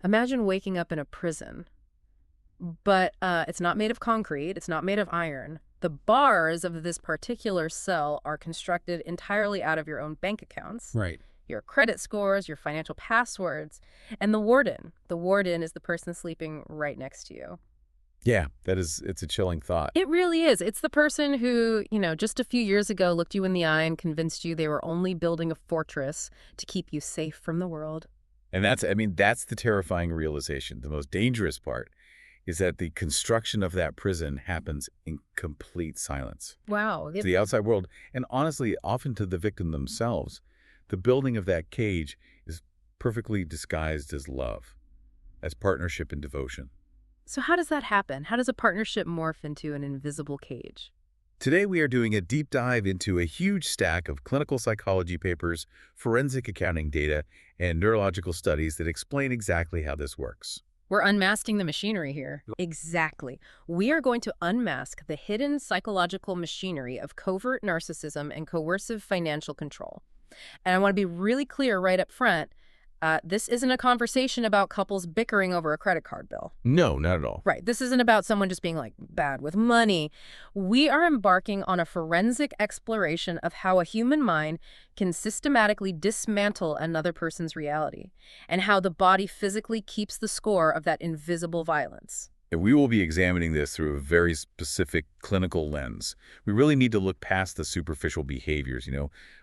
Imagine waking up in a prison, but it's not made of concrete, it's not made of iron. The bars of this particular cell are constructed entirely out of your own bank accounts, Right. your credit scores, your financial passwords, and the warden. The warden is the person sleeping right next to you. Yeah, it's a chilling thought. It really is. It's the person who, just a few years ago looked you in the eye and convinced you they were only building a fortress to keep you safe from the world. And that's the terrifying realization. The most dangerous part is that the construction of that prison happens in complete silence. Wow. To the outside world, and honestly, often to the victim themselves, the building of that cage is perfectly disguised as love, as partnership and devotion. So how does that happen? How does a partnership morph into an invisible cage? Today, we are doing a deep dive into a huge stack of clinical psychology papers, forensic accounting data, and neurological studies that explain exactly how this works. We're unmasking the machinery here. Exactly. We are going to unmask the hidden psychological machinery of covert narcissism and coercive financial control. And I want to be really clear right up front. This isn't a conversation about couples bickering over a credit card bill. No, not at all. Right. This isn't about someone just being bad with money. We are embarking on a forensic exploration of how a human mind can systematically dismantle another person's reality and how the body physically keeps the score of that invisible violence. And we will be examining this through a very specific clinical lens. We really need to look past the superficial behaviors,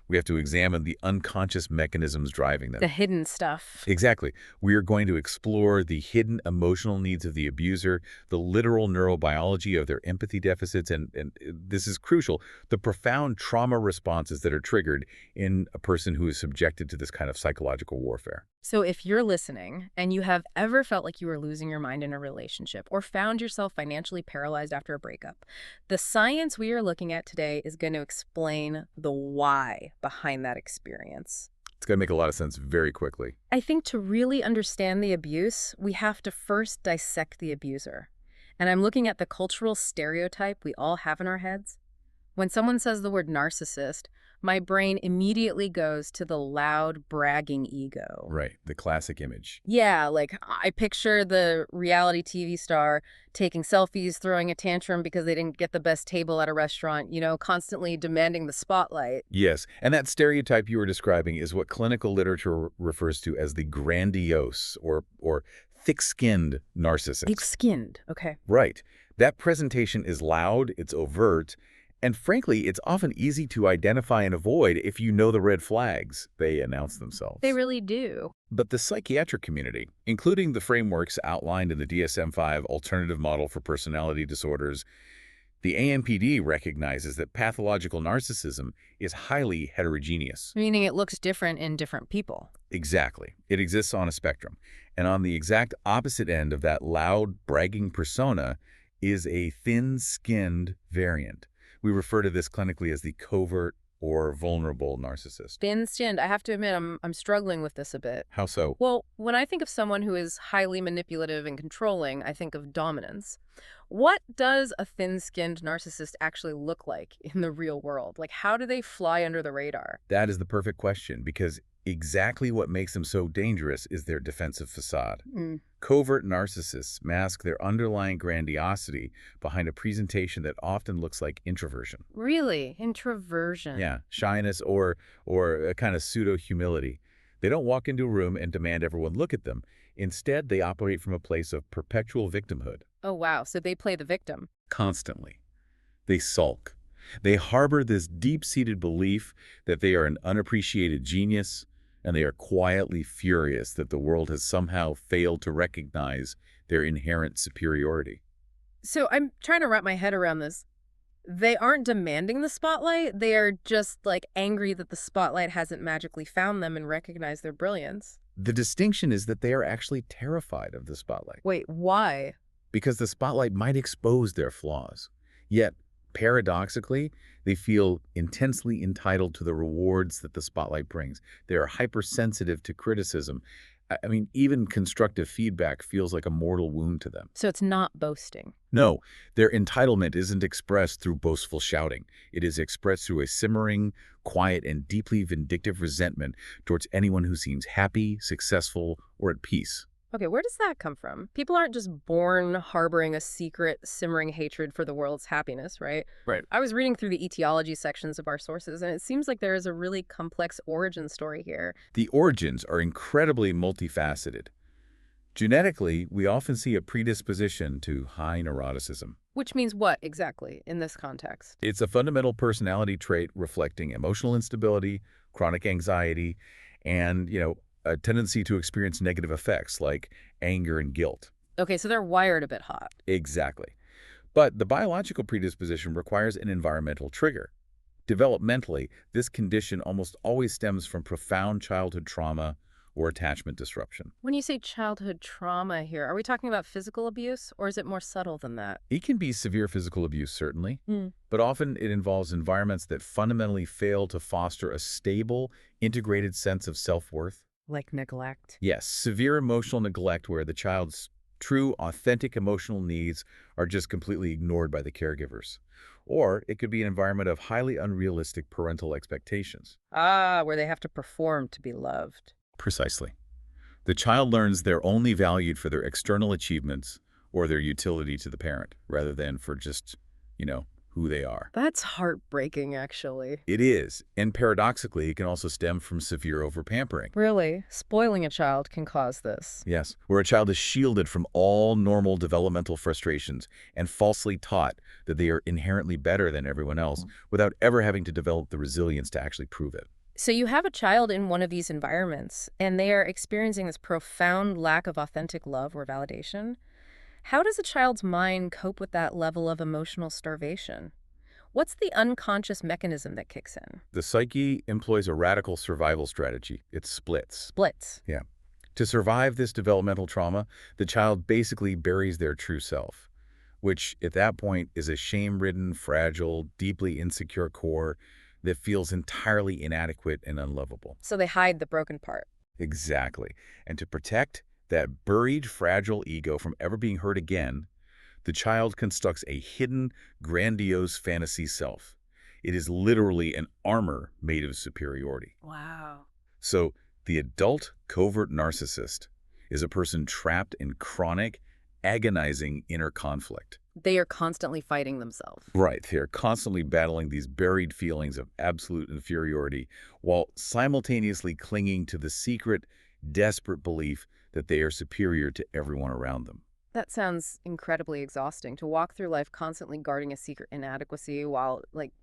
We have to examine the unconscious mechanisms driving them. The hidden stuff. Exactly. We are going to explore the hidden emotional needs of the abuser, the literal neurobiology of their empathy deficits, and this is crucial, the profound trauma responses that are triggered in a person who is subjected to this kind of psychological warfare. So if you're listening and you have ever felt like you were losing your mind in a relationship or found yourself financially paralyzed after a breakup, the science we are looking at today is going to explain the why behind that experience. It's going to make a lot of sense very quickly. I think to really understand the abuse, we have to first dissect the abuser. And I'm looking at the cultural stereotype we all have in our heads. When someone says the word narcissist, my brain immediately goes to the loud, bragging ego. Right, the classic image. Yeah, I picture the reality TV star taking selfies, throwing a tantrum because they didn't get the best table at a restaurant, constantly demanding the spotlight. Yes, and that stereotype you were describing is what clinical literature refers to as the grandiose or thick-skinned narcissist. Thick-skinned, okay. Right. That presentation is loud, it's overt, and frankly, it's often easy to identify and avoid if you know the red flags they announce themselves. They really do. But the psychiatric community, including the frameworks outlined in the DSM-5 alternative model for personality disorders, the AMPD recognizes that pathological narcissism is highly heterogeneous. Meaning it looks different in different people. Exactly. It exists on a spectrum. And on the exact opposite end of that loud, bragging persona is a thin-skinned variant. We refer to this clinically as the covert or vulnerable narcissist. Thin-skinned. I have to admit, I'm struggling with this a bit. How so? Well, when I think of someone who is highly manipulative and controlling, I think of dominance. What does a thin-skinned narcissist actually look like in the real world? How do they fly under the radar? That is the perfect question, because exactly what makes them so dangerous is their defensive facade. Covert narcissists mask their underlying grandiosity behind a presentation that often looks like introversion. Really? Introversion? Yeah, shyness or a kind of pseudo-humility. They don't walk into a room and demand everyone look at them. Instead, they operate from a place of perpetual victimhood. Oh, wow. So they play the victim. Constantly. They sulk. They harbor this deep-seated belief that they are an unappreciated genius, and they are quietly furious that the world has somehow failed to recognize their inherent superiority. So I'm trying to wrap my head around this. They aren't demanding the spotlight. They are just angry that the spotlight hasn't magically found them and recognized their brilliance. The distinction is that they are actually terrified of the spotlight. Wait, why? Because the spotlight might expose their flaws. Yet, paradoxically, they feel intensely entitled to the rewards that the spotlight brings. They are hypersensitive to criticism. Even constructive feedback feels like a mortal wound to them. So it's not boasting. No, their entitlement isn't expressed through boastful shouting. It is expressed through a simmering, quiet, and deeply vindictive resentment towards anyone who seems happy, successful, or at peace. Okay, where does that come from? People aren't just born harboring a secret, simmering hatred for the world's happiness, right? Right. I was reading through the etiology sections of our sources, and it seems like there is a really complex origin story here. The origins are incredibly multifaceted. Genetically, we often see a predisposition to high neuroticism. Which means what exactly in this context? It's a fundamental personality trait reflecting emotional instability, chronic anxiety, and, a tendency to experience negative effects like anger and guilt. Okay, so they're wired a bit hot. Exactly. But the biological predisposition requires an environmental trigger. Developmentally, this condition almost always stems from profound childhood trauma or attachment disruption. When you say childhood trauma here, are we talking about physical abuse, or is it more subtle than that? It can be severe physical abuse, certainly, Hmm. but often it involves environments that fundamentally fail to foster a stable, integrated sense of self-worth. Like neglect. Yes, severe emotional neglect where the child's true, authentic emotional needs are just completely ignored by the caregivers. Or it could be an environment of highly unrealistic parental expectations. Ah, where they have to perform to be loved. Precisely. The child learns they're only valued for their external achievements or their utility to the parent, rather than for just, who they are. That's heartbreaking, actually. It is, and paradoxically, it can also stem from severe overpampering. Really, spoiling a child can cause this. Yes, where a child is shielded from all normal developmental frustrations and falsely taught that they are inherently better than everyone else without ever having to develop the resilience to actually prove it. So you have a child in one of these environments, and they are experiencing this profound lack of authentic love or validation. How does a child's mind cope with that level of emotional starvation? What's the unconscious mechanism that kicks in? The psyche employs a radical survival strategy. It splits. Splits. Yeah. To survive this developmental trauma, the child basically buries their true self, which at that point is a shame-ridden, fragile, deeply insecure core that feels entirely inadequate and unlovable. So they hide the broken part. Exactly. And to protect that buried, fragile ego from ever being hurt again, the child constructs a hidden, grandiose fantasy self. It is literally an armor made of superiority. Wow. So the adult covert narcissist is a person trapped in chronic, agonizing inner conflict. They are constantly fighting themselves. Right. They're constantly battling these buried feelings of absolute inferiority while simultaneously clinging to the secret, desperate belief that they are superior to everyone around them. That sounds incredibly exhausting, to walk through life constantly guarding a secret inadequacy while,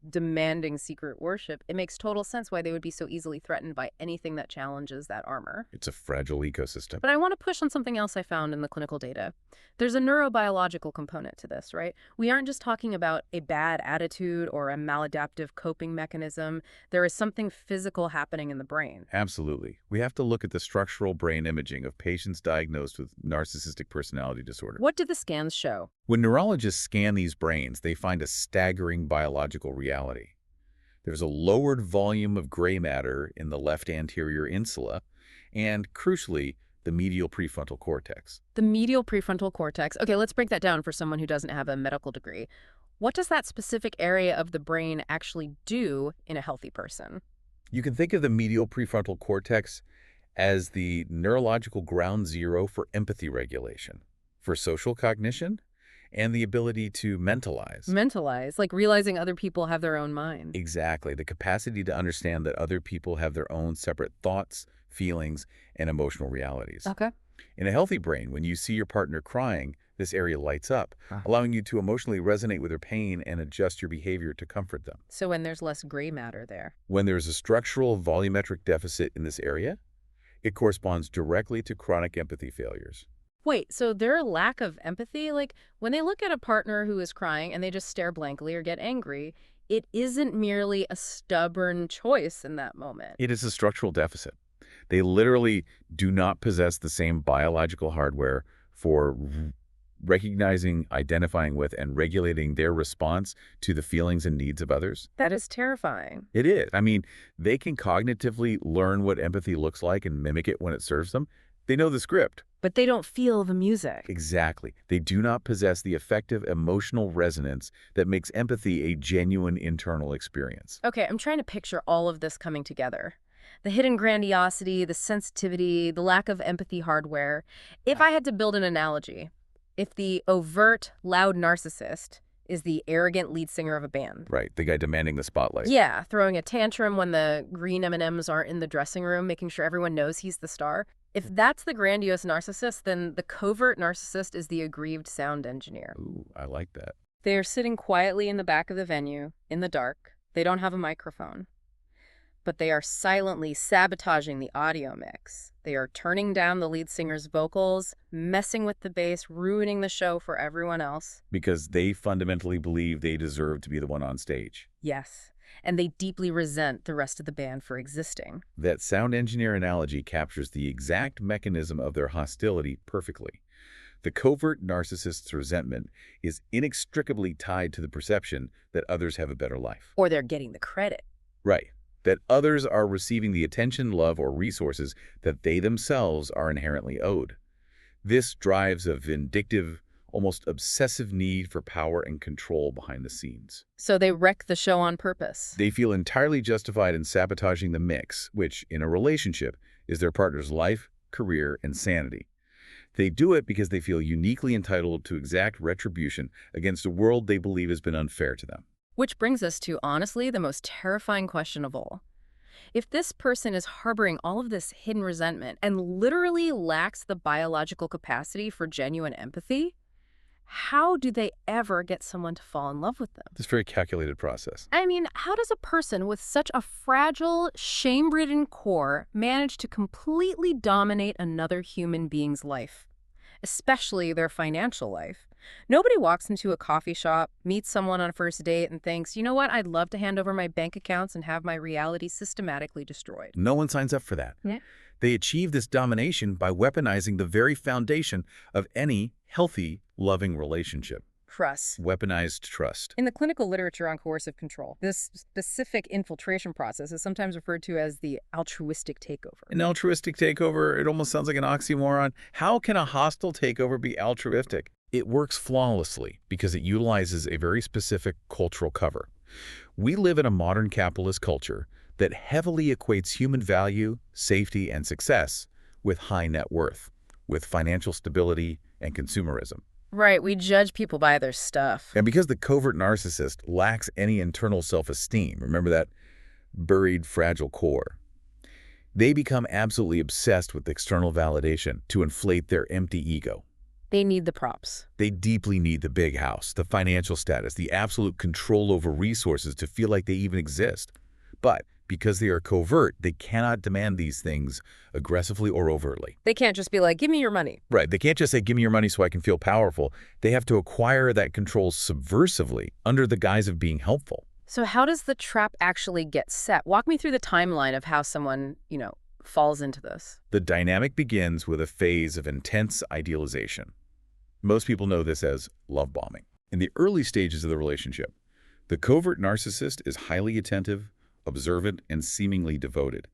demanding secret worship. It makes total sense why they would be so easily threatened by anything that challenges that armor. It's a fragile ecosystem. But I want to push on something else I found in the clinical data. There's a neurobiological component to this, right? We aren't just talking about a bad attitude or a maladaptive coping mechanism. There is something physical happening in the brain. Absolutely. We have to look at the structural brain imaging of patients diagnosed with narcissistic personality disorder. What do the scans show? When neurologists scan these brains, they find a staggering biological reality. There's a lowered volume of gray matter in the left anterior insula, and crucially, the medial prefrontal cortex. The medial prefrontal cortex. Okay, let's break that down for someone who doesn't have a medical degree. What does that specific area of the brain actually do in a healthy person? You can think of the medial prefrontal cortex as the neurological ground zero for empathy regulation, for social cognition, and the ability to mentalize. Mentalize, like realizing other people have their own mind. Exactly. The capacity to understand that other people have their own separate thoughts, feelings, and emotional realities. Okay. In a healthy brain, when you see your partner crying, this area lights up, allowing you to emotionally resonate with their pain and adjust your behavior to comfort them. So when there's less gray matter there. When there's a structural volumetric deficit in this area, it corresponds directly to chronic empathy failures. Wait, so their lack of empathy, when they look at a partner who is crying and they just stare blankly or get angry, it isn't merely a stubborn choice in that moment. It is a structural deficit. They literally do not possess the same biological hardware for recognizing, identifying with, and regulating their response to the feelings and needs of others. That is terrifying. It is. I mean, they can cognitively learn what empathy looks like and mimic it when it serves them. They know the script. But they don't feel the music. Exactly. They do not possess the effective emotional resonance that makes empathy a genuine internal experience. Okay, I'm trying to picture all of this coming together. The hidden grandiosity, the sensitivity, the lack of empathy hardware. If I had to build an analogy, if the overt, loud narcissist is the arrogant lead singer of a band. Right, the guy demanding the spotlight. Yeah, throwing a tantrum when the green M&Ms aren't in the dressing room, making sure everyone knows he's the star. If that's the grandiose narcissist, then the covert narcissist is the aggrieved sound engineer. Ooh, I like that. They are sitting quietly in the back of the venue, in the dark. They don't have a microphone. But they are silently sabotaging the audio mix. They are turning down the lead singer's vocals, messing with the bass, ruining the show for everyone else. Because they fundamentally believe they deserve to be the one on stage. Yes, and they deeply resent the rest of the band for existing. That sound engineer analogy captures the exact mechanism of their hostility perfectly. The covert narcissist's resentment is inextricably tied to the perception that others have a better life. Or they're getting the credit. Right. That others are receiving the attention, love, or resources that they themselves are inherently owed. This drives a vindictive, almost obsessive need for power and control behind the scenes. So they wreck the show on purpose. They feel entirely justified in sabotaging the mix, which, in a relationship, is their partner's life, career, and sanity. They do it because they feel uniquely entitled to exact retribution against a world they believe has been unfair to them. Which brings us to, honestly, the most terrifying question of all. If this person is harboring all of this hidden resentment and literally lacks the biological capacity for genuine empathy, how do they ever get someone to fall in love with them? It's a very calculated process. I mean, how does a person with such a fragile, shame-ridden core manage to completely dominate another human being's life, especially their financial life? Nobody walks into a coffee shop, meets someone on a first date, and thinks, you know what, I'd love to hand over my bank accounts and have my reality systematically destroyed. No one signs up for that. Yeah. They achieve this domination by weaponizing the very foundation of any healthy, loving relationship. Trust. Weaponized trust. In the clinical literature on coercive control, this specific infiltration process is sometimes referred to as the altruistic takeover. An altruistic takeover, it almost sounds like an oxymoron. How can a hostile takeover be altruistic? It works flawlessly because it utilizes a very specific cultural cover. We live in a modern capitalist culture that heavily equates human value, safety, and success with high net worth, with financial stability and consumerism. Right, we judge people by their stuff. And because the covert narcissist lacks any internal self-esteem, remember that buried, fragile core, they become absolutely obsessed with external validation to inflate their empty ego. They need the props. They deeply need the big house, the financial status, the absolute control over resources to feel like they even exist. But because they are covert, they cannot demand these things aggressively or overtly. They can't just be like, give me your money. Right. They can't just say, give me your money so I can feel powerful. They have to acquire that control subversively under the guise of being helpful. So how does the trap actually get set? Walk me through the timeline of how someone, falls into this. The dynamic begins with a phase of intense idealization. Most people know this as love bombing. In the early stages of the relationship, the covert narcissist is highly attentive, observant, and seemingly devoted.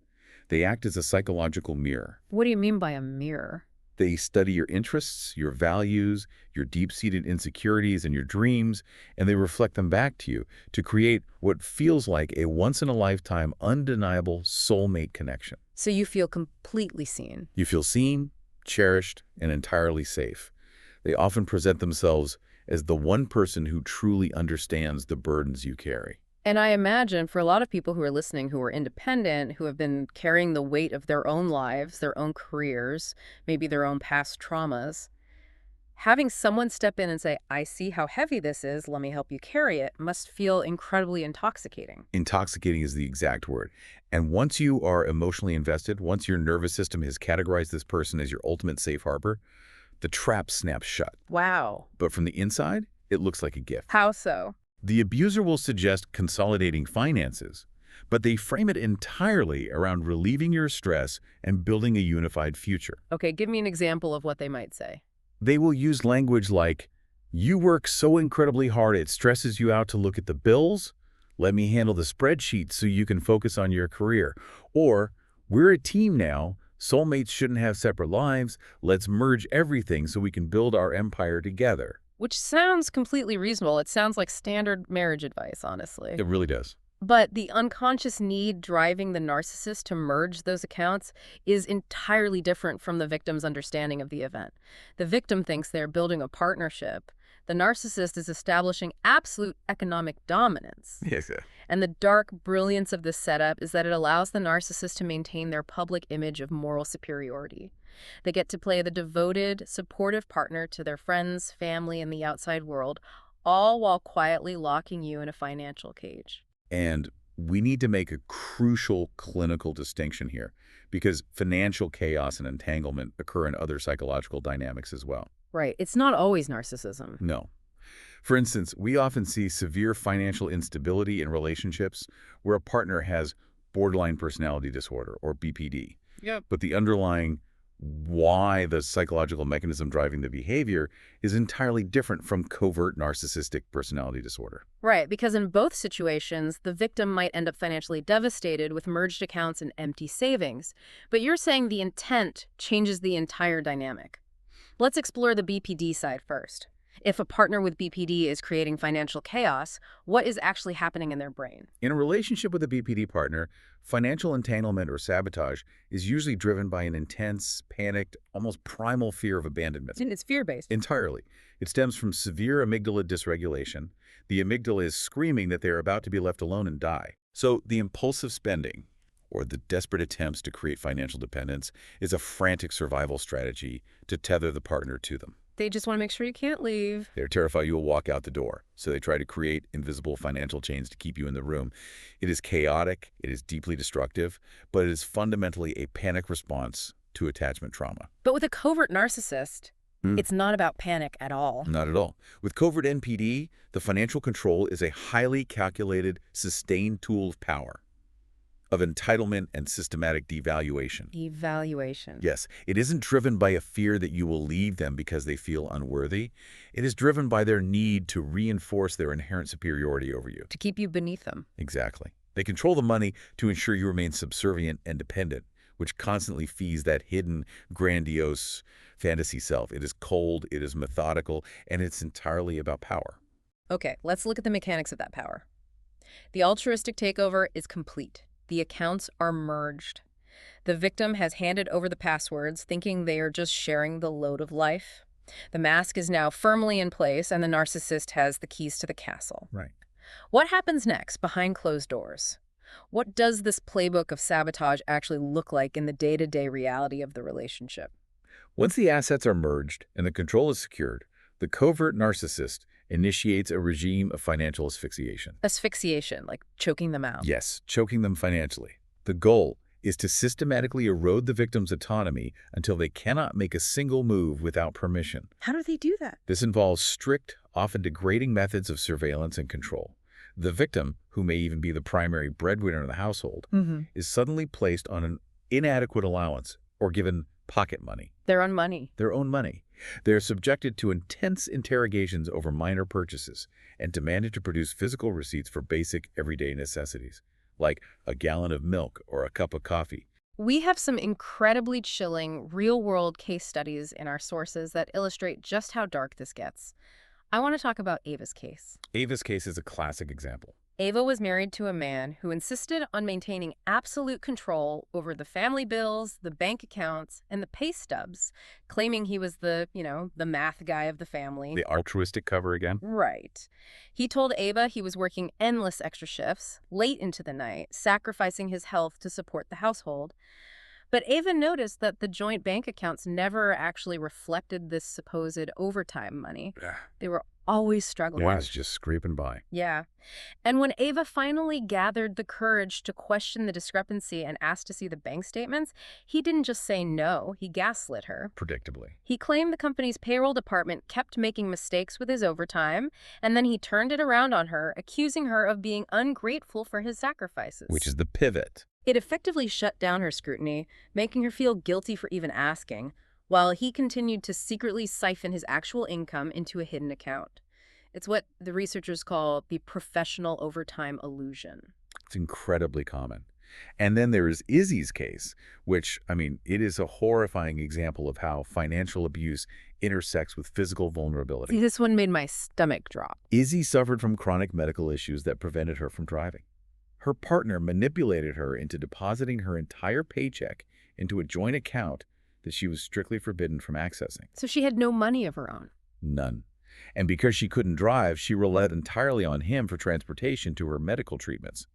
They act as a psychological mirror. What do you mean by a mirror? They study your interests, your values, your deep-seated insecurities, and your dreams, and they reflect them back to you to create what feels like a once-in-a-lifetime, undeniable soulmate connection. So you feel completely seen. You feel seen, cherished, and entirely safe. They often present themselves as the one person who truly understands the burdens you carry. And I imagine for a lot of people who are listening who are independent, who have been carrying the weight of their own lives, their own careers, maybe their own past traumas, having someone step in and say, I see how heavy this is, let me help you carry it, must feel incredibly intoxicating. Intoxicating is the exact word. And once you are emotionally invested, once your nervous system has categorized this person as your ultimate safe harbor, the trap snaps shut. Wow. But from the inside, it looks like a gift. How so? The abuser will suggest consolidating finances, but they frame it entirely around relieving your stress and building a unified future. Okay, give me an example of what they might say. They will use language like, you work so incredibly hard it stresses you out to look at the bills. Let me handle the spreadsheet so you can focus on your career. Or, we're a team now. Soulmates shouldn't have separate lives. Let's merge everything so we can build our empire together. Which sounds completely reasonable. It sounds like standard marriage advice, honestly. It really does. But the unconscious need driving the narcissist to merge those accounts is entirely different from the victim's understanding of the event. The victim thinks they're building a partnership. The narcissist is establishing absolute economic dominance. Yes. And the dark brilliance of this setup is that it allows the narcissist to maintain their public image of moral superiority. They get to play the devoted, supportive partner to their friends, family, and the outside world, all while quietly locking you in a financial cage. And we need to make a crucial clinical distinction here because financial chaos and entanglement occur in other psychological dynamics as well. Right. It's not always narcissism. No. For instance, we often see severe financial instability in relationships where a partner has borderline personality disorder or BPD. Yep. But the underlying why the psychological mechanism driving the behavior is entirely different from covert narcissistic personality disorder. Right, because in both situations, the victim might end up financially devastated with merged accounts and empty savings. But you're saying the intent changes the entire dynamic. Let's explore the BPD side first. If a partner with BPD is creating financial chaos, what is actually happening in their brain? In a relationship with a BPD partner, financial entanglement or sabotage is usually driven by an intense, panicked, almost primal fear of abandonment. And it's fear-based. Entirely. It stems from severe amygdala dysregulation. The amygdala is screaming that they are about to be left alone and die. So the impulsive spending, or the desperate attempts to create financial dependence, is a frantic survival strategy to tether the partner to them. They just want to make sure you can't leave. They're terrified you will walk out the door, so they try to create invisible financial chains to keep you in the room. It is chaotic, it is deeply destructive, but it is fundamentally a panic response to attachment trauma. But with a covert narcissist, it's not about panic at all. Not at all. With covert NPD, the financial control is a highly calculated, sustained tool of power, of entitlement and systematic devaluation. Evaluation. Yes, it isn't driven by a fear that you will leave them because they feel unworthy. It is driven by their need to reinforce their inherent superiority over you. To keep you beneath them. Exactly. They control the money to ensure you remain subservient and dependent, which constantly feeds that hidden, grandiose fantasy self. It is cold, it is methodical, and it's entirely about power. Okay, let's look at the mechanics of that power. The altruistic takeover is complete. The accounts are merged. The victim has handed over the passwords, thinking they are just sharing the load of life. The mask is now firmly in place, and the narcissist has the keys to the castle. Right. What happens next behind closed doors? What does this playbook of sabotage actually look like in the day-to-day reality of the relationship? Once the assets are merged and the control is secured, the covert narcissist initiates a regime of financial asphyxiation. Asphyxiation, like choking them out. Yes, choking them financially. The goal is to systematically erode the victim's autonomy until they cannot make a single move without permission. How do they do that? This involves strict, often degrading methods of surveillance and control. The victim, who may even be the primary breadwinner in the household, is suddenly placed on an inadequate allowance or given pocket money. Their own money. Their own money. They are subjected to intense interrogations over minor purchases and demanded to produce physical receipts for basic everyday necessities, like a gallon of milk or a cup of coffee. We have some incredibly chilling, real-world case studies in our sources that illustrate just how dark this gets. I want to talk about Ava's case. Ava's case is a classic example. Ava was married to a man who insisted on maintaining absolute control over the family bills, the bank accounts, and the pay stubs, claiming he was the math guy of the family. The altruistic cover again? Right. He told Ava he was working endless extra shifts, late into the night, sacrificing his health to support the household. But Ava noticed that the joint bank accounts never actually reflected this supposed overtime money. They were always struggling. Yeah, it's just scraping by. Yeah. And when Ava finally gathered the courage to question the discrepancy and asked to see the bank statements, he didn't just say no, he gaslit her. Predictably. He claimed the company's payroll department kept making mistakes with his overtime, and then he turned it around on her, accusing her of being ungrateful for his sacrifices. Which is the pivot. It effectively shut down her scrutiny, making her feel guilty for even asking, while he continued to secretly siphon his actual income into a hidden account. It's what the researchers call the professional overtime illusion. It's incredibly common. And then there is Izzy's case, which, it is a horrifying example of how financial abuse intersects with physical vulnerability. See, this one made my stomach drop. Izzy suffered from chronic medical issues that prevented her from driving. Her partner manipulated her into depositing her entire paycheck into a joint account that she was strictly forbidden from accessing. So she had no money of her own. None. And because she couldn't drive, she relied entirely on him for transportation to her medical treatments.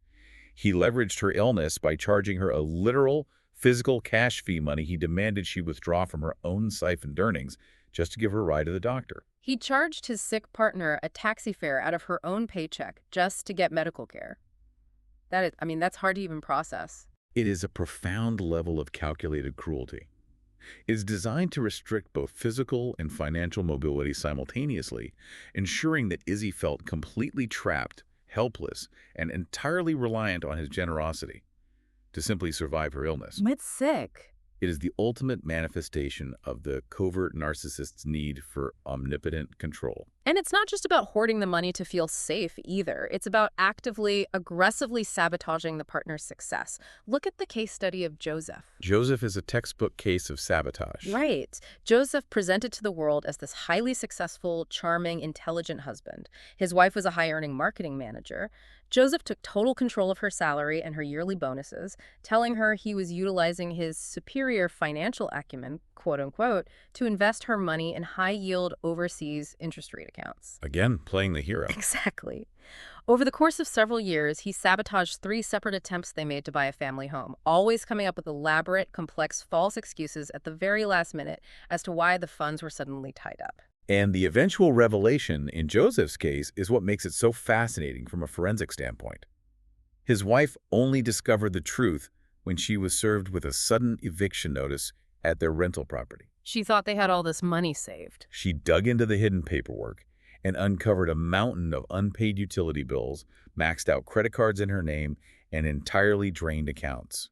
He leveraged her illness by charging her a literal, physical cash fee money he demanded she withdraw from her own siphoned earnings just to give her a ride to the doctor. He charged his sick partner a taxi fare out of her own paycheck just to get medical care. That's hard to even process. It is a profound level of calculated cruelty. It is designed to restrict both physical and financial mobility simultaneously, ensuring that Izzy felt completely trapped, helpless, and entirely reliant on his generosity to simply survive her illness. It's sick. It is the ultimate manifestation of the covert narcissist's need for omnipotent control. And it's not just about hoarding the money to feel safe either. It's about actively, aggressively sabotaging the partner's success. Look at the case study of Joseph. Joseph is a textbook case of sabotage. Right. Joseph presented to the world as this highly successful, charming, intelligent husband. His wife was a high-earning marketing manager. Joseph took total control of her salary and her yearly bonuses, telling her he was utilizing his superior financial acumen, quote-unquote, to invest her money in high-yield overseas interest rate accounts. Again, playing the hero. Exactly. Over the course of several years, he sabotaged 3 separate attempts they made to buy a family home, always coming up with elaborate, complex, false excuses at the very last minute as to why the funds were suddenly tied up. And the eventual revelation in Joseph's case is what makes it so fascinating from a forensic standpoint. His wife only discovered the truth when she was served with a sudden eviction notice at their rental property. She thought they had all this money saved. She dug into the hidden paperwork and uncovered a mountain of unpaid utility bills, maxed out credit cards in her name, and entirely drained accounts.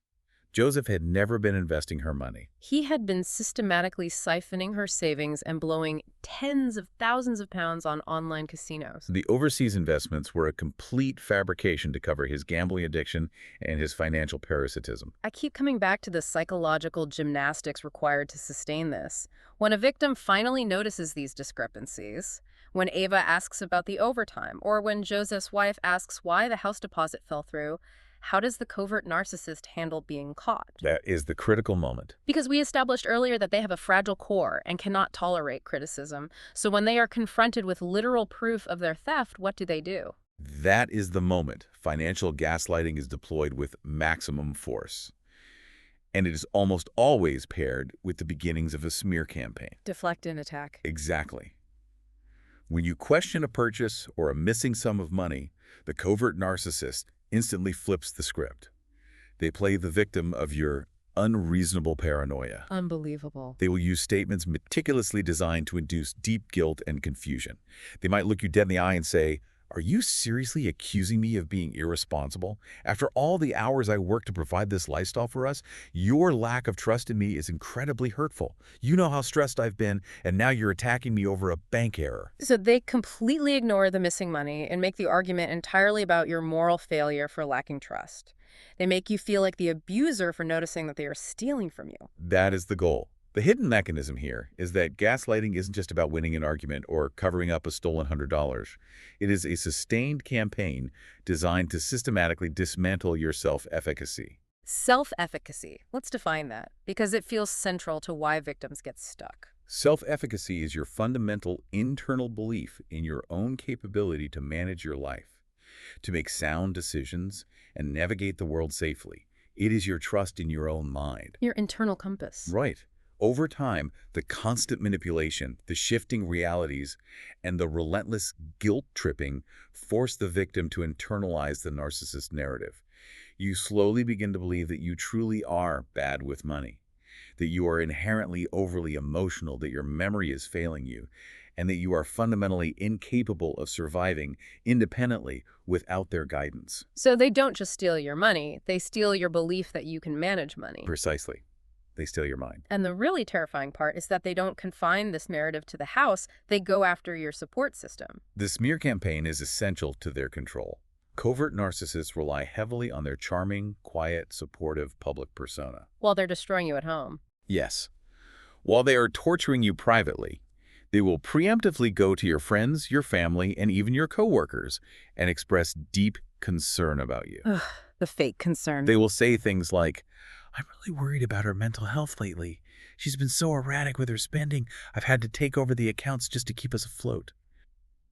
Joseph had never been investing her money. He had been systematically siphoning her savings and blowing tens of thousands of pounds on online casinos. The overseas investments were a complete fabrication to cover his gambling addiction and his financial parasitism. I keep coming back to the psychological gymnastics required to sustain this. When a victim finally notices these discrepancies, when Ava asks about the overtime, or when Joseph's wife asks why the house deposit fell through, how does the covert narcissist handle being caught? That is the critical moment. Because we established earlier that they have a fragile core and cannot tolerate criticism. So when they are confronted with literal proof of their theft, what do? That is the moment financial gaslighting is deployed with maximum force. And it is almost always paired with the beginnings of a smear campaign. Deflect and attack. Exactly. When you question a purchase or a missing sum of money, the covert narcissist instantly flips the script. They play the victim of your unreasonable paranoia. Unbelievable. They will use statements meticulously designed to induce deep guilt and confusion. They might look you dead in the eye and say, "Are you seriously accusing me of being irresponsible? After all the hours I worked to provide this lifestyle for us, your lack of trust in me is incredibly hurtful. You know how stressed I've been, and now you're attacking me over a bank error." So they completely ignore the missing money and make the argument entirely about your moral failure for lacking trust. They make you feel like the abuser for noticing that they are stealing from you. That is the goal. The hidden mechanism here is that gaslighting isn't just about winning an argument or covering up a stolen $100. It is a sustained campaign designed to systematically dismantle your self-efficacy. Self-efficacy. Let's define that, because it feels central to why victims get stuck. Self-efficacy is your fundamental internal belief in your own capability to manage your life, to make sound decisions, and navigate the world safely. It is your trust in your own mind. Your internal compass. Right. Over time, the constant manipulation, the shifting realities, and the relentless guilt-tripping force the victim to internalize the narcissist narrative. You slowly begin to believe that you truly are bad with money, that you are inherently overly emotional, that your memory is failing you, and that you are fundamentally incapable of surviving independently without their guidance. So they don't just steal your money, they steal your belief that you can manage money. Precisely. They steal your mind. And the really terrifying part is that they don't confine this narrative to the house, they go after your support system. The smear campaign is essential to their control. Covert narcissists rely heavily on their charming, quiet, supportive public persona. While they're destroying you at home. Yes. While they are torturing you privately, they will preemptively go to your friends, your family, and even your coworkers and express deep concern about you. Ugh. The fake concern. They will say things like, "I'm really worried about her mental health lately. She's been so erratic with her spending, I've had to take over the accounts just to keep us afloat."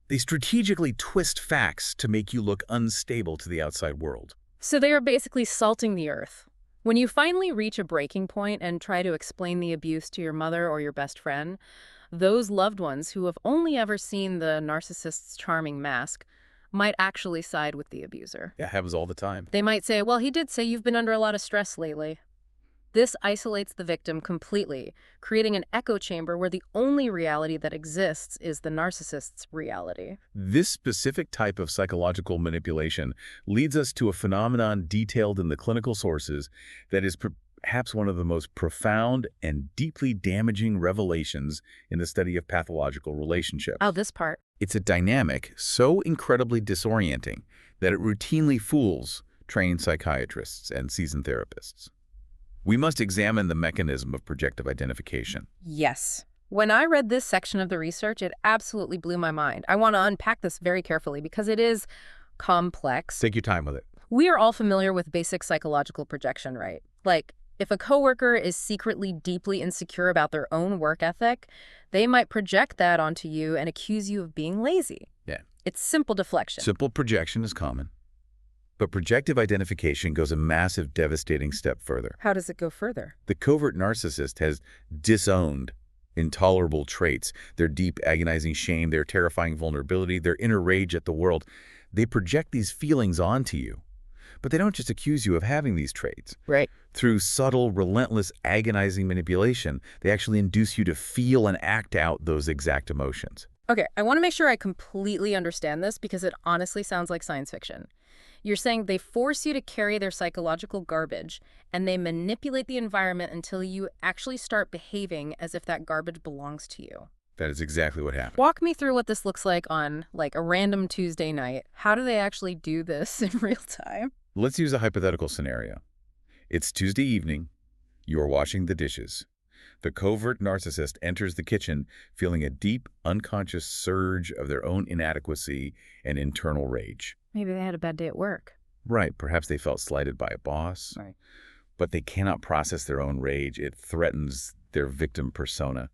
They strategically twist facts to make you look unstable to the outside world. So they are basically salting the earth. When you finally reach a breaking point and try to explain the abuse to your mother or your best friend, those loved ones who have only ever seen the narcissist's charming mask might actually side with the abuser. That happens all the time. They might say, well, he did say you've been under a lot of stress lately. This isolates the victim completely, creating an echo chamber where the only reality that exists is the narcissist's reality. This specific type of psychological manipulation leads us to a phenomenon detailed in the clinical sources that is perhaps one of the most profound and deeply damaging revelations in the study of pathological relationships. Oh, this part. It's a dynamic so incredibly disorienting that it routinely fools trained psychiatrists and seasoned therapists. We must examine the mechanism of projective identification. Yes. When I read this section of the research, it absolutely blew my mind. I want to unpack this very carefully because it is complex. Take your time with it. We are all familiar with basic psychological projection, right? Like, if a coworker is secretly deeply insecure about their own work ethic, they might project that onto you and accuse you of being lazy. Yeah. It's simple deflection. Simple projection is common. But projective identification goes a massive, devastating step further. How does it go further? The covert narcissist has disowned intolerable traits, their deep, agonizing shame, their terrifying vulnerability, their inner rage at the world. They project these feelings onto you. But they don't just accuse you of having these traits. Right. Through subtle, relentless, agonizing manipulation, they actually induce you to feel and act out those exact emotions. Okay, I want to make sure I completely understand this because it honestly sounds like science fiction. You're saying they force you to carry their psychological garbage, and they manipulate the environment until you actually start behaving as if that garbage belongs to you. That is exactly what happened. Walk me through what this looks like on, like, a random Tuesday night. How do they actually do this in real time? Let's use a hypothetical scenario. It's Tuesday evening. You are washing the dishes. The covert narcissist enters the kitchen feeling a deep, unconscious surge of their own inadequacy and internal rage. Maybe they had a bad day at work. Right. Perhaps they felt slighted by a boss. Right. But they cannot process their own rage. It threatens their victim persona.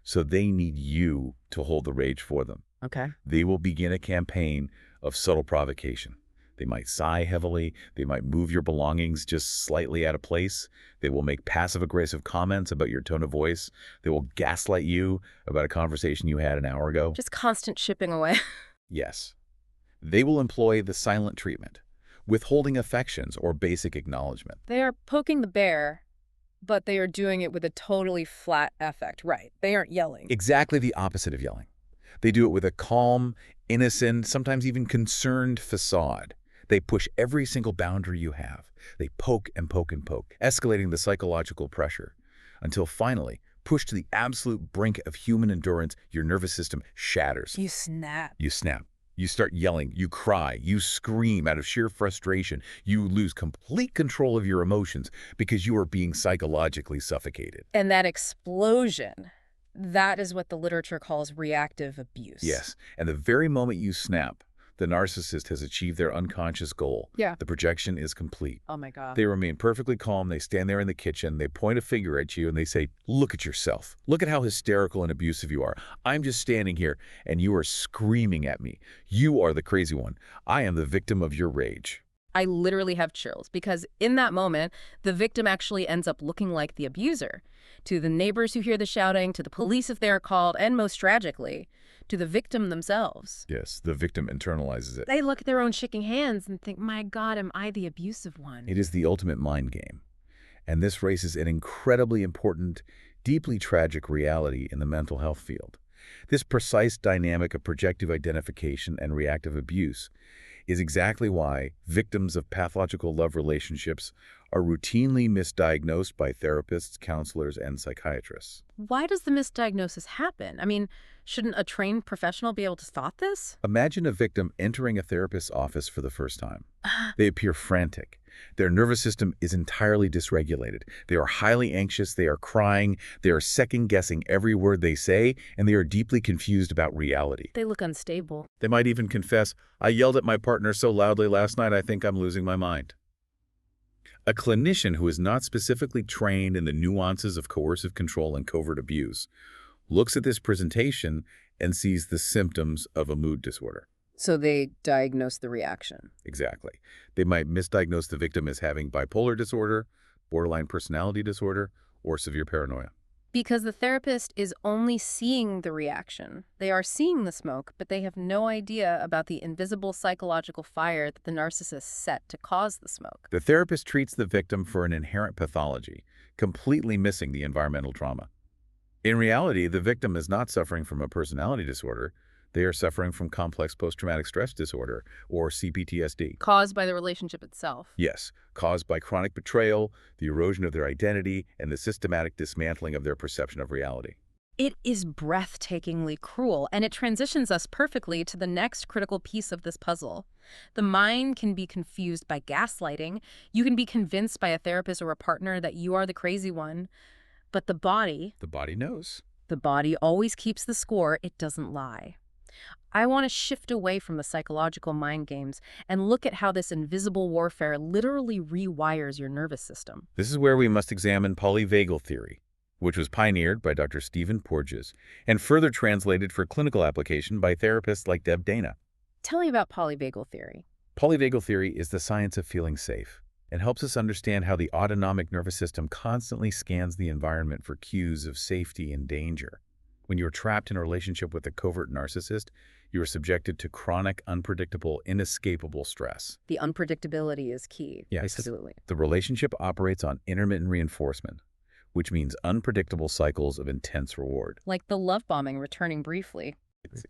So they need you to hold the rage for them. Okay. They will begin a campaign of subtle provocation. They might sigh heavily. They might move your belongings just slightly out of place. They will make passive-aggressive comments about your tone of voice. They will gaslight you about a conversation you had an hour ago. Just constant chipping away. Yes. They will employ the silent treatment, withholding affections or basic acknowledgement. They are poking the bear, but they are doing it with a totally flat affect. Right. They aren't yelling. Exactly the opposite of yelling. They do it with a calm, innocent, sometimes even concerned facade. They push every single boundary you have. They poke and poke and poke, escalating the psychological pressure until finally, pushed to the absolute brink of human endurance, your nervous system shatters. You snap. You snap. You start yelling. You cry. You scream out of sheer frustration. You lose complete control of your emotions because you are being psychologically suffocated. And that explosion, that is what the literature calls reactive abuse. Yes. And the very moment you snap, the narcissist has achieved their unconscious goal. Yeah. The projection is complete. Oh my God. They remain perfectly calm. They stand there in the kitchen. They point a finger at you and they say, "Look at yourself. Look at how hysterical and abusive you are. I'm just standing here and you are screaming at me. You are the crazy one. I am the victim of your rage." I literally have chills because in that moment, the victim actually ends up looking like the abuser. To the neighbors who hear the shouting, to the police if they are called, and most tragically, to the victim themselves. Yes, the victim internalizes it. They look at their own shaking hands and think, my God, am I the abusive one? It is the ultimate mind game. And this raises an incredibly important, deeply tragic reality in the mental health field. This precise dynamic of projective identification and reactive abuse is exactly why victims of pathological love relationships are routinely misdiagnosed by therapists, counselors, and psychiatrists. Why does the misdiagnosis happen? I mean, shouldn't a trained professional be able to spot this? Imagine a victim entering a therapist's office for the first time. They appear frantic. Their nervous system is entirely dysregulated. They are highly anxious. They are crying. They are second-guessing every word they say, and they are deeply confused about reality. They look unstable. They might even confess, "I yelled at my partner so loudly last night I think I'm losing my mind." A clinician who is not specifically trained in the nuances of coercive control and covert abuse looks at this presentation and sees the symptoms of a mood disorder. So they diagnose the reaction. Exactly. They might misdiagnose the victim as having bipolar disorder, borderline personality disorder, or severe paranoia. Because the therapist is only seeing the reaction. They are seeing the smoke, but they have no idea about the invisible psychological fire that the narcissist set to cause the smoke. The therapist treats the victim for an inherent pathology, completely missing the environmental trauma. In reality, the victim is not suffering from a personality disorder. They are suffering from complex post-traumatic stress disorder, or CPTSD. Caused by the relationship itself. Yes, caused by chronic betrayal, the erosion of their identity, and the systematic dismantling of their perception of reality. It is breathtakingly cruel, and it transitions us perfectly to the next critical piece of this puzzle. The mind can be confused by gaslighting. You can be convinced by a therapist or a partner that you are the crazy one. But the body... The body knows. The body always keeps the score. It doesn't lie. I want to shift away from the psychological mind games and look at how this invisible warfare literally rewires your nervous system. This is where we must examine polyvagal theory, which was pioneered by Dr. Stephen Porges and further translated for clinical application by therapists like Deb Dana. Tell me about polyvagal theory. Polyvagal theory is the science of feeling safe and helps us understand how the autonomic nervous system constantly scans the environment for cues of safety and danger. When you're trapped in a relationship with a covert narcissist, you are subjected to chronic, unpredictable, inescapable stress. The unpredictability is key. Yes. Absolutely. The relationship operates on intermittent reinforcement, which means unpredictable cycles of intense reward. Like the love bombing returning briefly.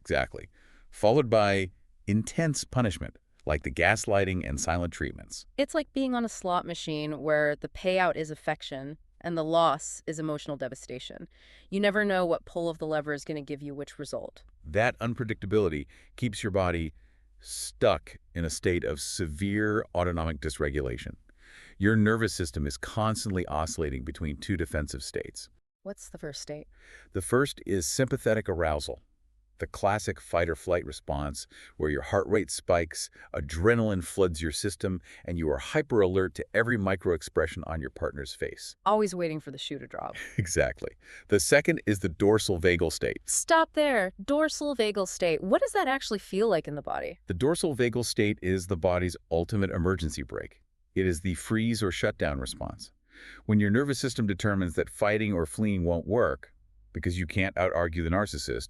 Exactly. Followed by intense punishment, like the gaslighting and silent treatments. It's like being on a slot machine where the payout is affection and the loss is emotional devastation. You never know what pull of the lever is going to give you which result. That unpredictability keeps your body stuck in a state of severe autonomic dysregulation. Your nervous system is constantly oscillating between two defensive states. What's the first state? The first is sympathetic arousal, the classic fight-or-flight response where your heart rate spikes, adrenaline floods your system, and you are hyper-alert to every micro-expression on your partner's face. Always waiting for the shoe to drop. Exactly. The second is the dorsal vagal state. Stop there. Dorsal vagal state. What does that actually feel like in the body? The dorsal vagal state is the body's ultimate emergency brake. It is the freeze or shutdown response. When your nervous system determines that fighting or fleeing won't work, because you can't out-argue the narcissist,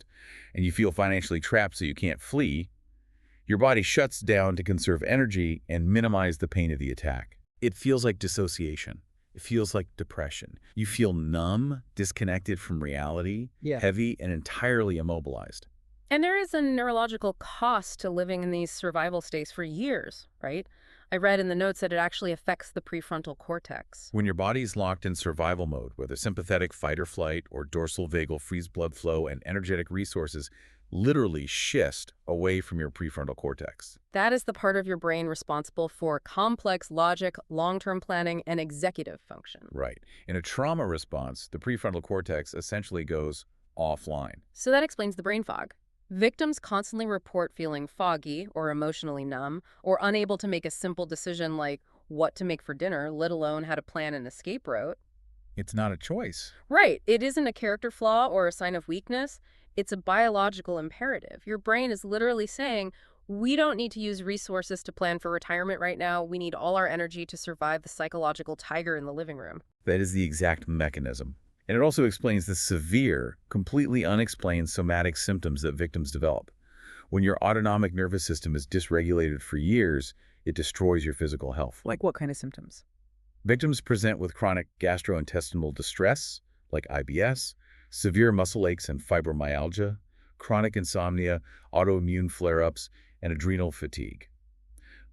and you feel financially trapped so you can't flee, your body shuts down to conserve energy and minimize the pain of the attack. It feels like dissociation. It feels like depression. You feel numb, disconnected from reality, heavy, and entirely immobilized. And there is a neurological cost to living in these survival states for years, right? I read in the notes that it actually affects the prefrontal cortex. When your body is locked in survival mode, whether sympathetic fight or flight or dorsal vagal freeze blood flow and energetic resources literally schist away from your prefrontal cortex. That is the part of your brain responsible for complex logic, long-term planning, and executive function. Right. In a trauma response, the prefrontal cortex essentially goes offline. So that explains the brain fog. Victims constantly report feeling foggy or emotionally numb or unable to make a simple decision like what to make for dinner, let alone how to plan an escape route. It's not a choice. Right. It isn't a character flaw or a sign of weakness. It's a biological imperative. Your brain is literally saying, we don't need to use resources to plan for retirement right now. We need all our energy to survive the psychological tiger in the living room. That is the exact mechanism. And it also explains the severe, completely unexplained somatic symptoms that victims develop. When your autonomic nervous system is dysregulated for years, it destroys your physical health. Like what kind of symptoms? Victims present with chronic gastrointestinal distress, like IBS, severe muscle aches and fibromyalgia, chronic insomnia, autoimmune flare-ups, and adrenal fatigue.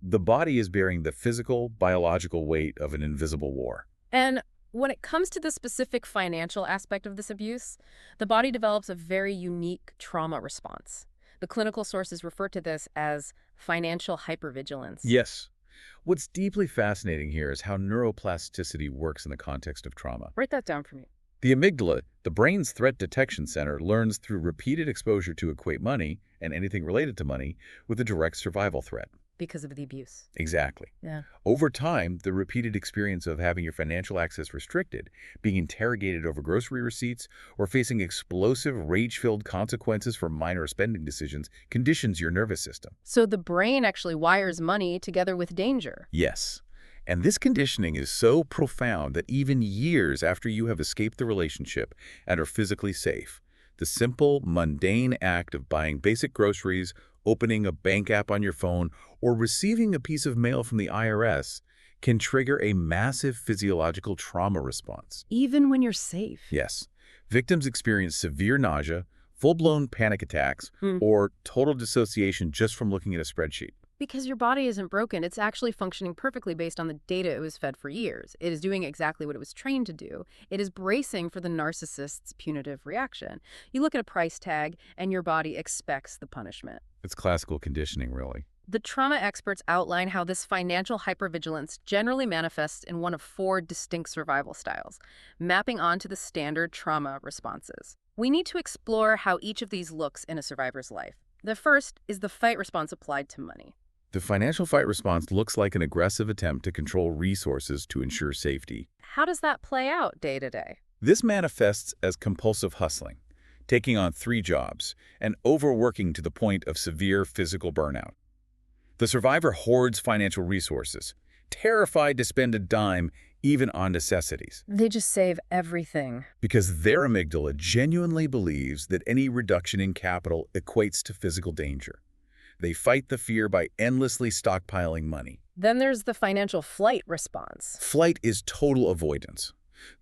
The body is bearing the physical, biological weight of an invisible war. And when it comes to the specific financial aspect of this abuse, the body develops a very unique trauma response. The clinical sources refer to this as financial hypervigilance. Yes. What's deeply fascinating here is how neuroplasticity works in the context of trauma. Write that down for me. The amygdala, the brain's threat detection center, learns through repeated exposure to equate money and anything related to money with a direct survival threat. Because of the abuse. Exactly. Yeah. Over time, the repeated experience of having your financial access restricted, being interrogated over grocery receipts, or facing explosive, rage-filled consequences for minor spending decisions conditions your nervous system. So the brain actually wires money together with danger. Yes. And this conditioning is so profound that even years after you have escaped the relationship and are physically safe, the simple, mundane act of buying basic groceries, opening a bank app on your phone, or receiving a piece of mail from the IRS can trigger a massive physiological trauma response. Even when you're safe. Yes. Victims experience severe nausea, full-blown panic attacks, or total dissociation just from looking at a spreadsheet. Because your body isn't broken. It's actually functioning perfectly based on the data it was fed for years. It is doing exactly what it was trained to do. It is bracing for the narcissist's punitive reaction. You look at a price tag, and your body expects the punishment. It's classical conditioning, really. The trauma experts outline how this financial hypervigilance generally manifests in one of 4 distinct survival styles, mapping onto the standard trauma responses. We need to explore how each of these looks in a survivor's life. The first is the fight response applied to money. The financial fight response looks like an aggressive attempt to control resources to ensure safety. How does that play out day to day? This manifests as compulsive hustling, taking on 3 jobs, and overworking to the point of severe physical burnout. The survivor hoards financial resources, terrified to spend a dime even on necessities. They just save everything. Because their amygdala genuinely believes that any reduction in capital equates to physical danger. They fight the fear by endlessly stockpiling money. Then there's the financial flight response. Flight is total avoidance.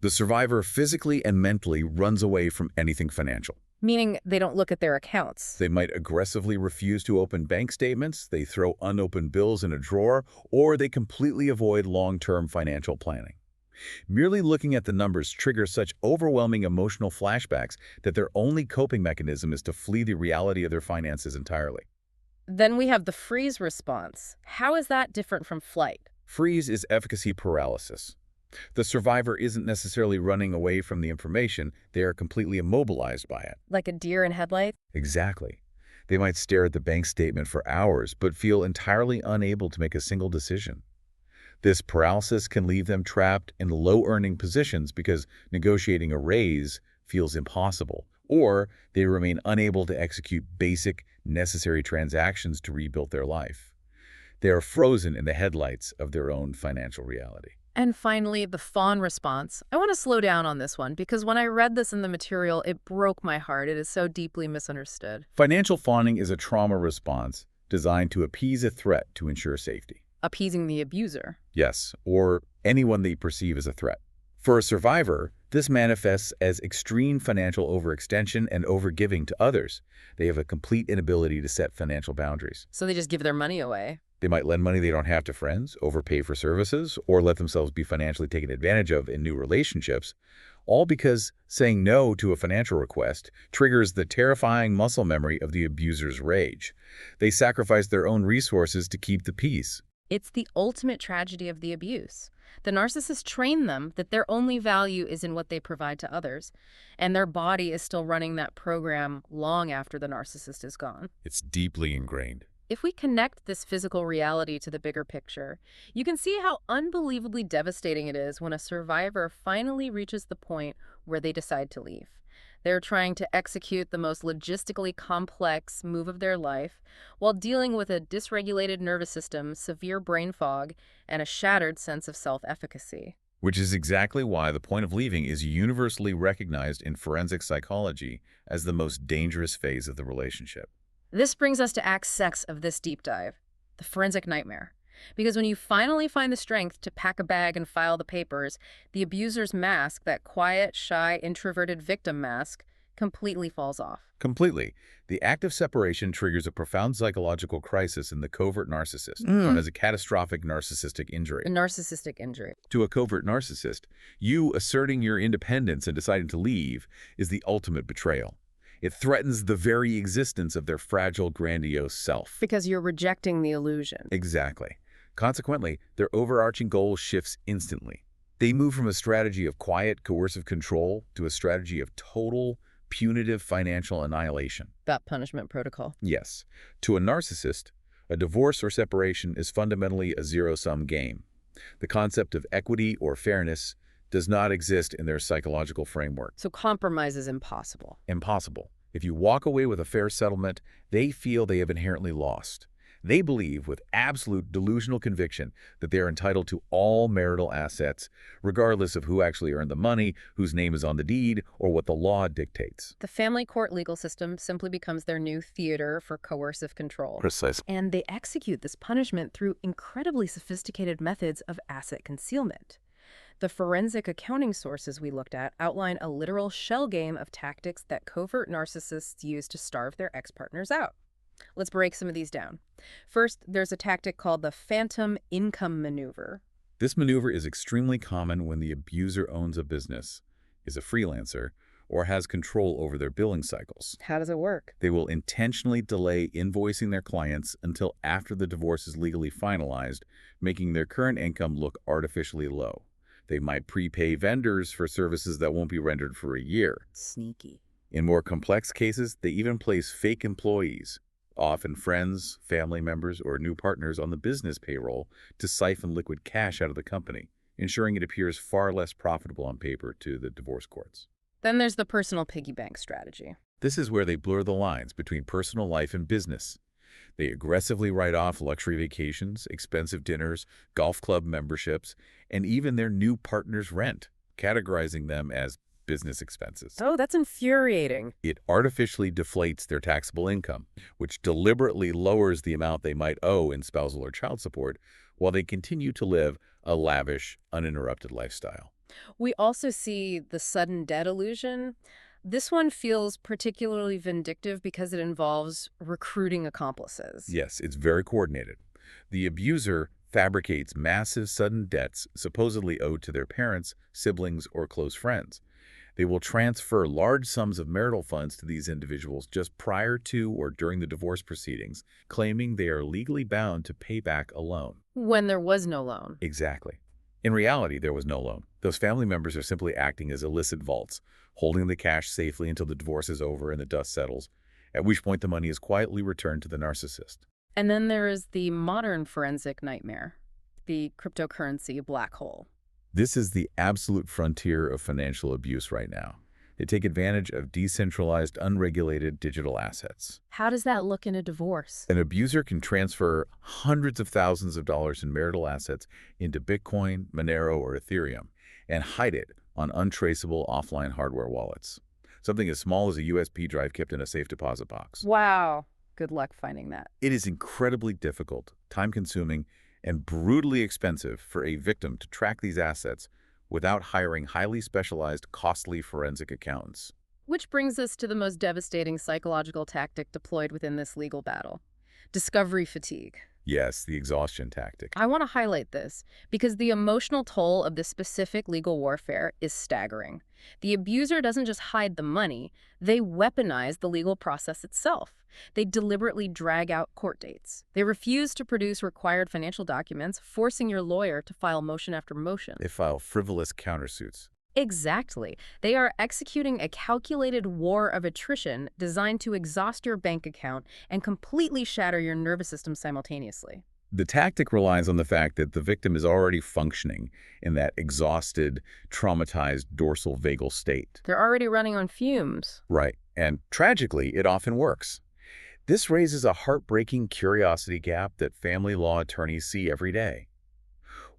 The survivor physically and mentally runs away from anything financial. Meaning they don't look at their accounts. They might aggressively refuse to open bank statements, they throw unopened bills in a drawer, or they completely avoid long-term financial planning. Merely looking at the numbers triggers such overwhelming emotional flashbacks that their only coping mechanism is to flee the reality of their finances entirely. Then we have the freeze response. How is that different from flight? Freeze is efficacy paralysis. The survivor isn't necessarily running away from the information, they are completely immobilized by it. Like a deer in headlights? Exactly. They might stare at the bank statement for hours, but feel entirely unable to make a single decision. This paralysis can leave them trapped in low-earning positions because negotiating a raise feels impossible, or they remain unable to execute basic, necessary transactions to rebuild their life. They are frozen in the headlights of their own financial reality. And finally, the fawn response. I want to slow down on this one because when I read this in the material, it broke my heart. It is so deeply misunderstood. Financial fawning is a trauma response designed to appease a threat to ensure safety. Appeasing the abuser. Yes, or anyone they perceive as a threat. For a survivor, this manifests as extreme financial overextension and overgiving to others. They have a complete inability to set financial boundaries. So they just give their money away. They might lend money they don't have to friends, overpay for services, or let themselves be financially taken advantage of in new relationships, all because saying no to a financial request triggers the terrifying muscle memory of the abuser's rage. They sacrifice their own resources to keep the peace. It's the ultimate tragedy of the abuse. The narcissist trained them that their only value is in what they provide to others, and their body is still running that program long after the narcissist is gone. It's deeply ingrained. If we connect this physical reality to the bigger picture, you can see how unbelievably devastating it is when a survivor finally reaches the point where they decide to leave. They're trying to execute the most logistically complex move of their life while dealing with a dysregulated nervous system, severe brain fog, and a shattered sense of self-efficacy. Which is exactly why the point of leaving is universally recognized in forensic psychology as the most dangerous phase of the relationship. This brings us to Act 6 of this deep dive, the forensic nightmare. Because when you finally find the strength to pack a bag and file the papers, the abuser's mask, that quiet, shy, introverted victim mask, completely falls off. Completely. The act of separation triggers a profound psychological crisis in the covert narcissist, known as a catastrophic narcissistic injury. A narcissistic injury. To a covert narcissist, you asserting your independence and deciding to leave is the ultimate betrayal. It threatens the very existence of their fragile, grandiose self. Because you're rejecting the illusion. Exactly. Consequently, their overarching goal shifts instantly. They move from a strategy of quiet, coercive control to a strategy of total, punitive financial annihilation. That punishment protocol. Yes. To a narcissist, A divorce or separation is fundamentally a zero-sum game. The concept of equity or fairness does not exist in their psychological framework. So compromise is impossible. Impossible. If you walk away with a fair settlement, they feel they have inherently lost. They believe with absolute delusional conviction that they are entitled to all marital assets, regardless of who actually earned the money, whose name is on the deed, or what the law dictates. The family court legal system simply becomes their new theater for coercive control. Precisely. And they execute this punishment through incredibly sophisticated methods of asset concealment. The forensic accounting sources we looked at outline a literal shell game of tactics that covert narcissists use to starve their ex-partners out. Let's break some of these down. First, there's a tactic called the phantom income maneuver. This maneuver is extremely common when the abuser owns a business, is a freelancer, or has control over their billing cycles. How does it work? They will intentionally delay invoicing their clients until after the divorce is legally finalized, making their current income look artificially low. They might prepay vendors for services that won't be rendered for a year. Sneaky. In more complex cases, they even place fake employees, often friends, family members, or new partners on the business payroll to siphon liquid cash out of the company, ensuring it appears far less profitable on paper to the divorce courts. Then there's the personal piggy bank strategy. This is where they blur the lines between personal life and business. They aggressively write off luxury vacations, expensive dinners, golf club memberships, and even their new partner's rent, categorizing them as business expenses. Oh, that's infuriating. It artificially deflates their taxable income, which deliberately lowers the amount they might owe in spousal or child support, while they continue to live a lavish, uninterrupted lifestyle. We also see the sudden debt illusion. This one feels particularly vindictive because it involves recruiting accomplices. Yes, it's very coordinated. The abuser fabricates massive sudden debts supposedly owed to their parents, siblings, or close friends. They will transfer large sums of marital funds to these individuals just prior to or during the divorce proceedings, claiming they are legally bound to pay back a loan. When there was no loan. Exactly. In reality, there was no loan. Those family members are simply acting as illicit vaults, holding the cash safely until the divorce is over and the dust settles, at which point the money is quietly returned to the narcissist. And then there is the modern forensic nightmare, the cryptocurrency black hole. This is the absolute frontier of financial abuse right now. They take advantage of decentralized, unregulated digital assets. How does that look in a divorce? An abuser can transfer hundreds of thousands of dollars in marital assets into Bitcoin, Monero, or Ethereum and hide it on untraceable offline hardware wallets. Something as small as a USB drive kept in a safe deposit box. Wow. Good luck finding that. It is incredibly difficult, time-consuming, and brutally expensive for a victim to track these assets without hiring highly specialized, costly forensic accountants. Which brings us to the most devastating psychological tactic deployed within this legal battle: discovery fatigue. Yes, the exhaustion tactic. I want to highlight this because the emotional toll of this specific legal warfare is staggering. The abuser doesn't just hide the money, they weaponize the legal process itself. They deliberately drag out court dates. They refuse to produce required financial documents, forcing your lawyer to file motion after motion. They file frivolous countersuits. Exactly. They are executing a calculated war of attrition designed to exhaust your bank account and completely shatter your nervous system simultaneously. The tactic relies on the fact that the victim is already functioning in that exhausted, traumatized dorsal vagal state. They're already running on fumes. Right. And tragically, it often works. This raises a heartbreaking curiosity gap that family law attorneys see every day.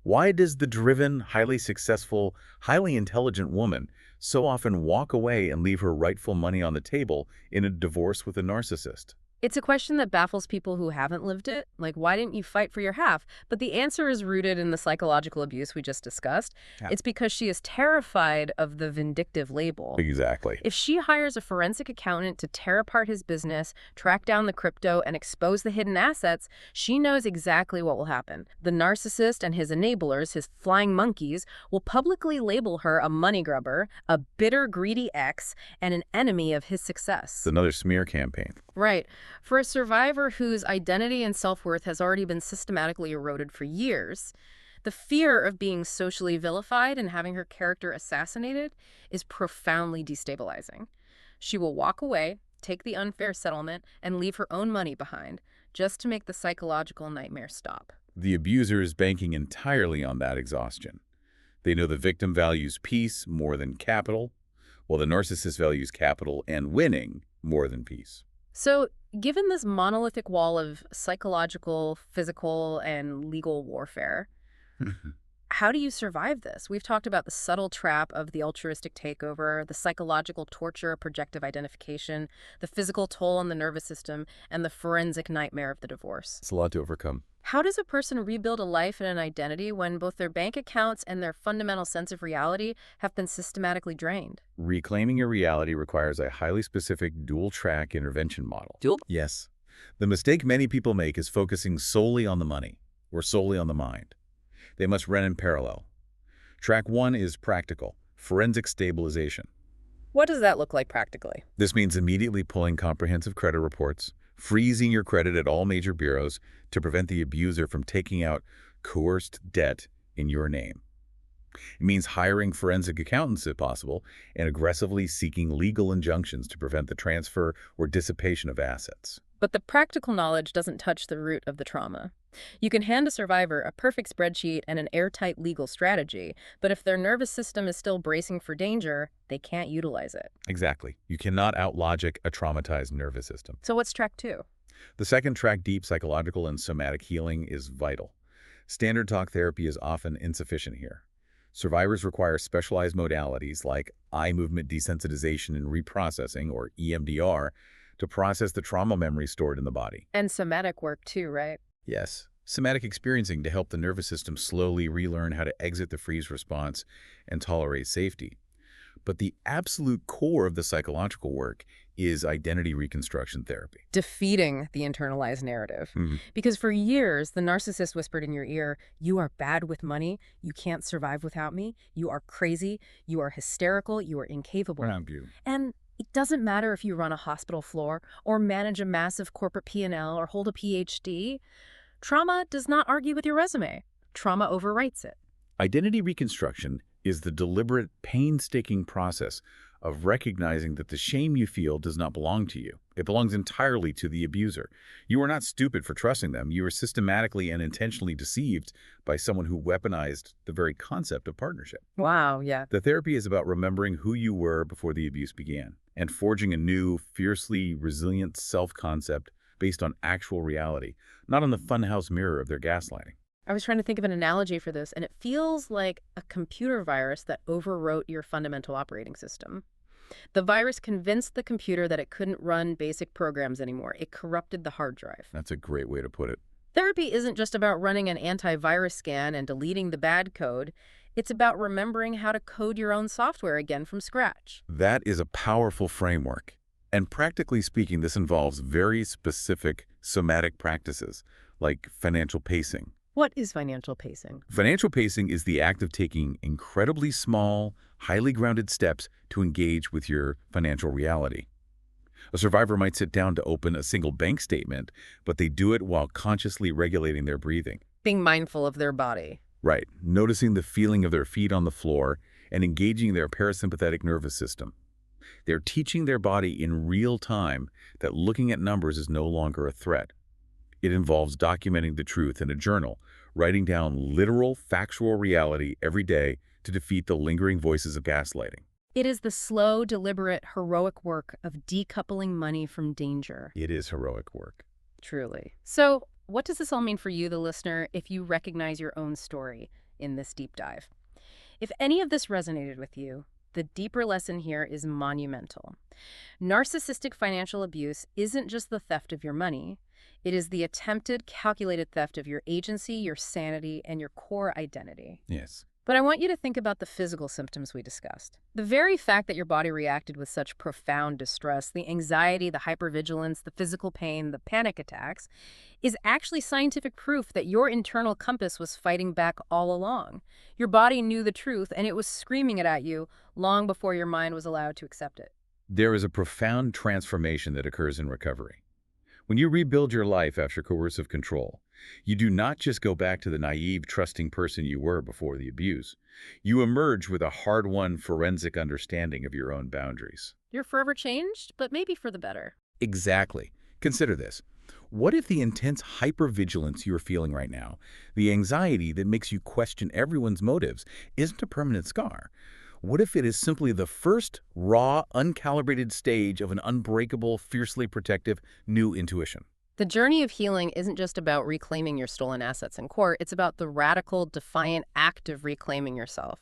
Why does the driven, highly successful, highly intelligent woman so often walk away and leave her rightful money on the table in a divorce with a narcissist? It's a question that baffles people who haven't lived it. Like, why didn't you fight for your half? But the answer is rooted in the psychological abuse we just discussed. Yeah. It's because she is terrified of the vindictive label. Exactly. If she hires a forensic accountant to tear apart his business, track down the crypto, and expose the hidden assets, she knows exactly what will happen. The narcissist and his enablers, his flying monkeys, will publicly label her a money grubber, a bitter, greedy ex, and an enemy of his success. It's another smear campaign. Right. For a survivor whose identity and self-worth has already been systematically eroded for years, the fear of being socially vilified and having her character assassinated is profoundly destabilizing. She will walk away, take the unfair settlement, and leave her own money behind, just to make the psychological nightmare stop. The abuser is banking entirely on that exhaustion. They know the victim values peace more than capital, while the narcissist values capital and winning more than peace. So, given this monolithic wall of psychological, physical, and legal warfare, how do you survive this? We've talked about the subtle trap of the altruistic takeover, the psychological torture of projective identification, the physical toll on the nervous system, and the forensic nightmare of the divorce. It's a lot to overcome. How does a person rebuild a life and an identity when both their bank accounts and their fundamental sense of reality have been systematically drained? Reclaiming your reality requires a highly specific dual-track intervention model. Dual? Yes. The mistake many people make is focusing solely on the money or solely on the mind. They must run in parallel. Track 1 is practical, forensic stabilization. What does that look like practically? This means immediately pulling comprehensive credit reports, freezing your credit at all major bureaus to prevent the abuser from taking out coerced debt in your name. It means hiring forensic accountants if possible and aggressively seeking legal injunctions to prevent the transfer or dissipation of assets. But the practical knowledge doesn't touch the root of the trauma. You can hand a survivor a perfect spreadsheet and an airtight legal strategy, but if their nervous system is still bracing for danger, they can't utilize it. Exactly. You cannot out-logic a traumatized nervous system. So what's track 2? The second track, deep psychological and somatic healing, is vital. Standard talk therapy is often insufficient here. Survivors require specialized modalities like eye movement desensitization and reprocessing, or EMDR, to process the trauma memory stored in the body. And somatic work too, right? Yes, somatic experiencing to help the nervous system slowly relearn how to exit the freeze response and tolerate safety. But the absolute core of the psychological work is identity reconstruction therapy. Defeating the internalized narrative. Mhm. Because for years, the narcissist whispered in your ear, you are bad with money, you can't survive without me, you are crazy, you are hysterical, you are incapable. And it doesn't matter if you run a hospital floor or manage a massive corporate P&L or hold a PhD. Trauma does not argue with your resume. Trauma overwrites it. Identity reconstruction is the deliberate, painstaking process of recognizing that the shame you feel does not belong to you. It belongs entirely to the abuser. You are not stupid for trusting them. You were systematically and intentionally deceived by someone who weaponized the very concept of partnership. Wow, yeah. The therapy is about remembering who you were before the abuse began and forging a new, fiercely resilient self-concept based on actual reality, not on the funhouse mirror of their gaslighting. I was trying to think of an analogy for this, and it feels like a computer virus that overwrote your fundamental operating system. The virus convinced the computer that it couldn't run basic programs anymore. It corrupted the hard drive. That's a great way to put it. Therapy isn't just about running an antivirus scan and deleting the bad code. It's about remembering how to code your own software again from scratch. That is a powerful framework. And practically speaking, this involves very specific somatic practices, like financial pacing. What is financial pacing? Financial pacing is the act of taking incredibly small, highly grounded steps to engage with your financial reality. A survivor might sit down to open a single bank statement, but they do it while consciously regulating their breathing. Being mindful of their body. Right, noticing the feeling of their feet on the floor and engaging their parasympathetic nervous system. They're teaching their body in real time that looking at numbers is no longer a threat. It involves documenting the truth in a journal, writing down literal, factual reality every day to defeat the lingering voices of gaslighting. It is the slow, deliberate, heroic work of decoupling money from danger. It is heroic work. Truly. So, what does this all mean for you, the listener, if you recognize your own story in this deep dive? If any of this resonated with you, the deeper lesson here is monumental. Narcissistic financial abuse isn't just the theft of your money. It is the attempted, calculated theft of your agency, your sanity, and your core identity. Yes. But I want you to think about the physical symptoms we discussed. The very fact that your body reacted with such profound distress, the anxiety, the hypervigilance, the physical pain, the panic attacks, is actually scientific proof that your internal compass was fighting back all along. Your body knew the truth, and it was screaming it at you long before your mind was allowed to accept it. There is a profound transformation that occurs in recovery. When you rebuild your life after coercive control, you do not just go back to the naive, trusting person you were before the abuse. You emerge with a hard-won forensic understanding of your own boundaries. You're forever changed, but maybe for the better. Exactly. Consider this. What if the intense hypervigilance you're feeling right now, the anxiety that makes you question everyone's motives, isn't a permanent scar? What if it is simply the first, raw, uncalibrated stage of an unbreakable, fiercely protective, new intuition? The journey of healing isn't just about reclaiming your stolen assets in court, it's about the radical, defiant act of reclaiming yourself.